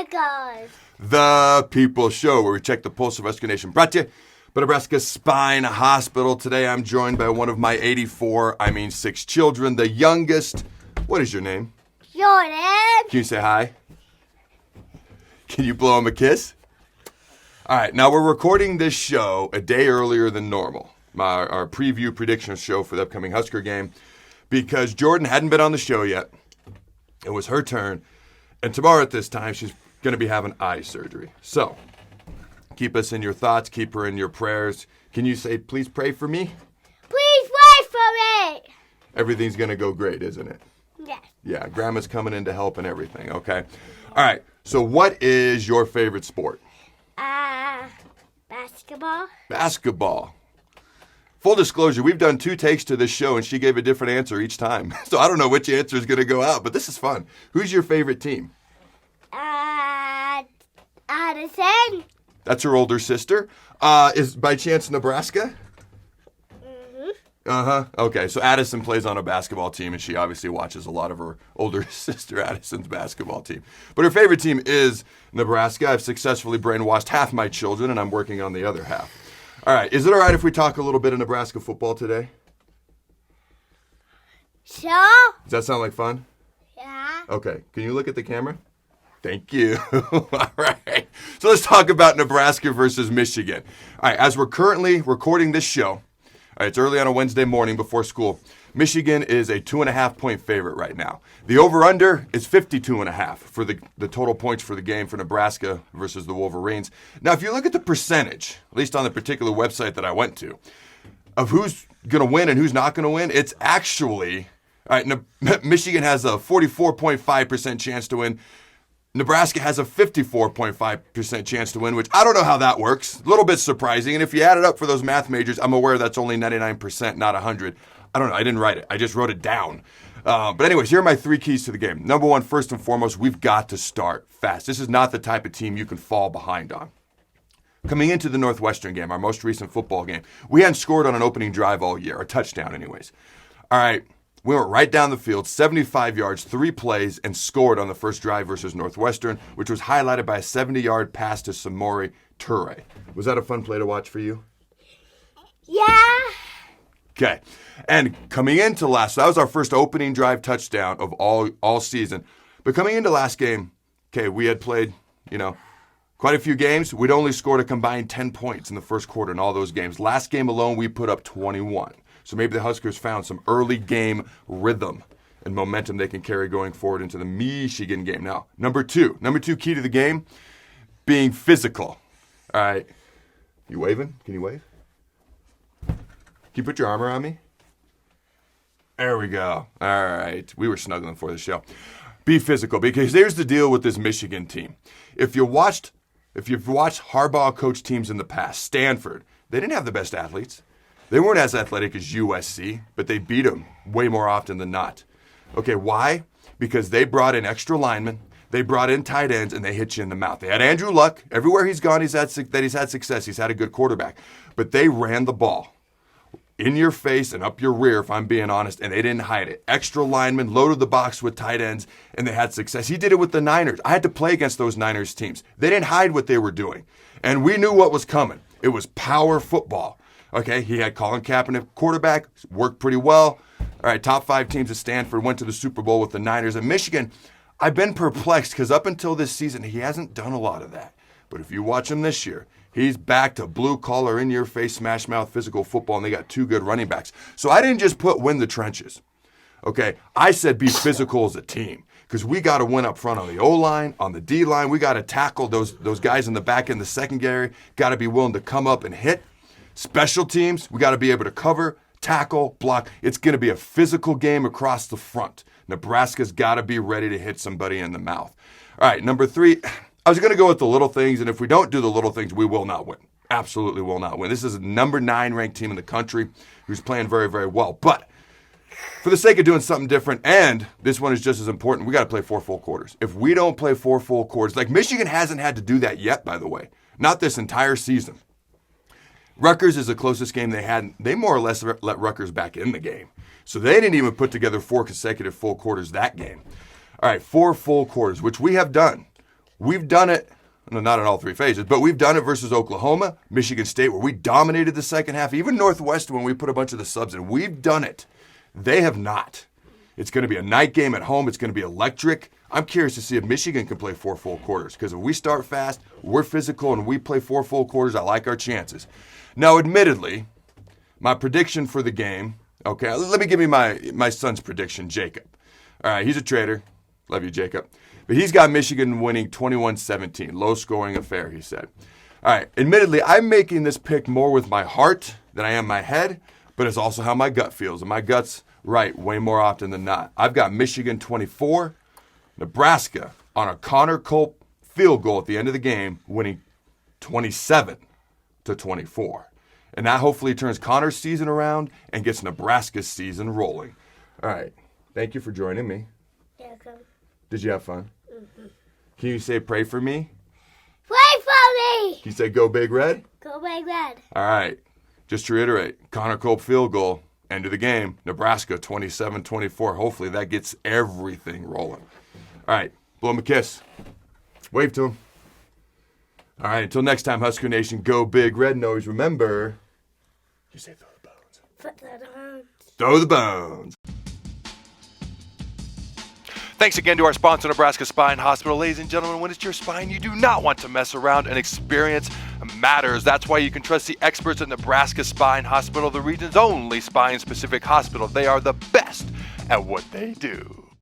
Chronicles, the People Show, where we check the pulse of Husker Nation. Brought to you by Nebraska Spine Hospital. Today I'm joined by one of my 6 children, the youngest. What is your name? Jordan. Can you say hi? Can you blow him a kiss? All right, now we're recording this show a day earlier than normal, our preview prediction show for the upcoming Husker game, because Jordan hadn't been on the show yet. It was her turn, and tomorrow at this time, she's going to be having eye surgery. So, keep us in your thoughts, keep her in your prayers. Can you say, please pray for me? Please wait for me. Everything's going to go great, isn't it? Yes. Yeah, Grandma's coming in to help and everything, okay? All right, so what is your favorite sport? Basketball. Basketball. Full disclosure, we've done 2 takes to this show, and she gave a different answer each time. So I don't know which answer is going to go out, but this is fun. Who's your favorite team? Addison. That's her older sister. Is by chance Nebraska? Mm-hmm. Uh-huh. Okay, so Addison plays on a basketball team, and she obviously watches a lot of her older sister Addison's basketball team. But her favorite team is Nebraska. I've successfully brainwashed half my children, and I'm working on the other half. All right, is it all right if we talk a little bit of Nebraska football today? Sure. Does that sound like fun? Yeah. Okay, can you look at the camera? Thank you. All right, so let's talk about Nebraska versus Michigan. All right, as we're currently recording this show, all right, it's early on a Wednesday morning before school. Michigan is a 2.5-point favorite right now. The over-under is 52.5 for the total points for the game for Nebraska versus the Wolverines. Now, if you look at the percentage, at least on the particular website that I went to, of who's going to win and who's not going to win, it's actually, all right, Michigan has a 44.5% chance to win. Nebraska has a 54.5% chance to win, which I don't know how that works. A little bit surprising. And if you add it up for those math majors, I'm aware that's only 99%, not 100. I don't know. I didn't write it. I just wrote it down. But anyways, here are my 3 keys to the game. Number 1, first and foremost, we've got to start fast. This is not the type of team you can fall behind on. Coming into the Northwestern game, our most recent football game, we hadn't scored on an opening drive all year, a touchdown anyways. All right, we went right down the field, 75 yards, 3 plays, and scored on the first drive versus Northwestern, which was highlighted by a 70-yard pass to Samori Toure. Was that a fun play to watch for you? Yeah. Okay, and coming into so that was our first opening drive touchdown of all season. But coming into last game, okay, we had played, quite a few games. We'd only scored a combined 10 points in the first quarter in all those games. Last game alone, we put up 21. So maybe the Huskers found some early game rhythm and momentum they can carry going forward into the Michigan game. Now, number two key to the game, being physical. All right, you waving? Can you wave? Can you put your arm around me? There we go. All right. We were snuggling for the show. Be physical, because here's the deal with this Michigan team. If you've watched Harbaugh coach teams in the past, Stanford, they didn't have the best athletes. They weren't as athletic as USC, but they beat them way more often than not. Okay, why? Because they brought in extra linemen, they brought in tight ends, and they hit you in the mouth. They had Andrew Luck. Everywhere he's gone, he's had success. He's had a good quarterback. But they ran the ball in your face and up your rear, if I'm being honest, and they didn't hide it. Extra linemen, loaded the box with tight ends, and they had success. He did it with the Niners. I had to play against those Niners teams. They didn't hide what they were doing, and we knew what was coming. It was power football. Okay, he had Colin Kaepernick quarterback, worked pretty well. All right, top 5 teams at Stanford went to the Super Bowl with the Niners. And Michigan, I've been perplexed because up until this season, he hasn't done a lot of that. But if you watch him this year, he's back to blue-collar, in-your-face, smash-mouth physical football, and they got 2 good running backs. So I didn't just put win the trenches. Okay, I said be physical as a team, because we got to win up front on the O-line, on the D-line. We got to tackle those guys in the back end, the secondary. Got to be willing to come up and hit. Special teams, we got to be able to cover, tackle, block. It's going to be a physical game across the front. Nebraska's got to be ready to hit somebody in the mouth. All right, number 3, I was going to go with the little things, and if we don't do the little things, we will not win. Absolutely will not win. This is a number 9 ranked team in the country who's playing very, very well. But for the sake of doing something different, and this one is just as important, we got to play 4 full quarters. If we don't play 4 full quarters, like Michigan hasn't had to do that yet, by the way, not this entire season. Rutgers is the closest game they had. They more or less let Rutgers back in the game. So they didn't even put together 4 consecutive full quarters that game. All right, 4 full quarters, which we have done. We've done it, no, not in all three phases, but we've done it versus Oklahoma, Michigan State, where we dominated the second half, even Northwestern when we put a bunch of the subs in. We've done it. They have not. It's going to be a night game at home. It's going to be electric. I'm curious to see if Michigan can play 4 full quarters, because if we start fast, we're physical, and we play 4 full quarters, I like our chances. Now, admittedly, my prediction for the game, okay, let me give you my son's prediction, Jacob. All right, he's a trader. Love you, Jacob. But he's got Michigan winning 21-17, low-scoring affair, he said. All right, admittedly, I'm making this pick more with my heart than I am my head, but it's also how my gut feels, and my gut's right way more often than not. I've got Michigan 24, Nebraska on a Connor Culp field goal at the end of the game, winning 27-24. And that hopefully turns Connor's season around and gets Nebraska's season rolling. All right, thank you for joining me. Welcome. Did you have fun? Mm-hmm. Can you say pray for me? Pray for me. Can you say go Big Red? Go Big Red. All right. Just to reiterate, Connor Culp field goal, end of the game, Nebraska 27-24. Hopefully that gets everything rolling. All right, blow him a kiss. Wave to him. All right, until next time, Husker Nation, go Big Red. And always remember, you say throw the bones. Throw the bones. Thanks again to our sponsor, Nebraska Spine Hospital. Ladies and gentlemen, when it's your spine, you do not want to mess around, and experience matters. That's why you can trust the experts at Nebraska Spine Hospital, the region's only spine-specific hospital. They are the best at what they do.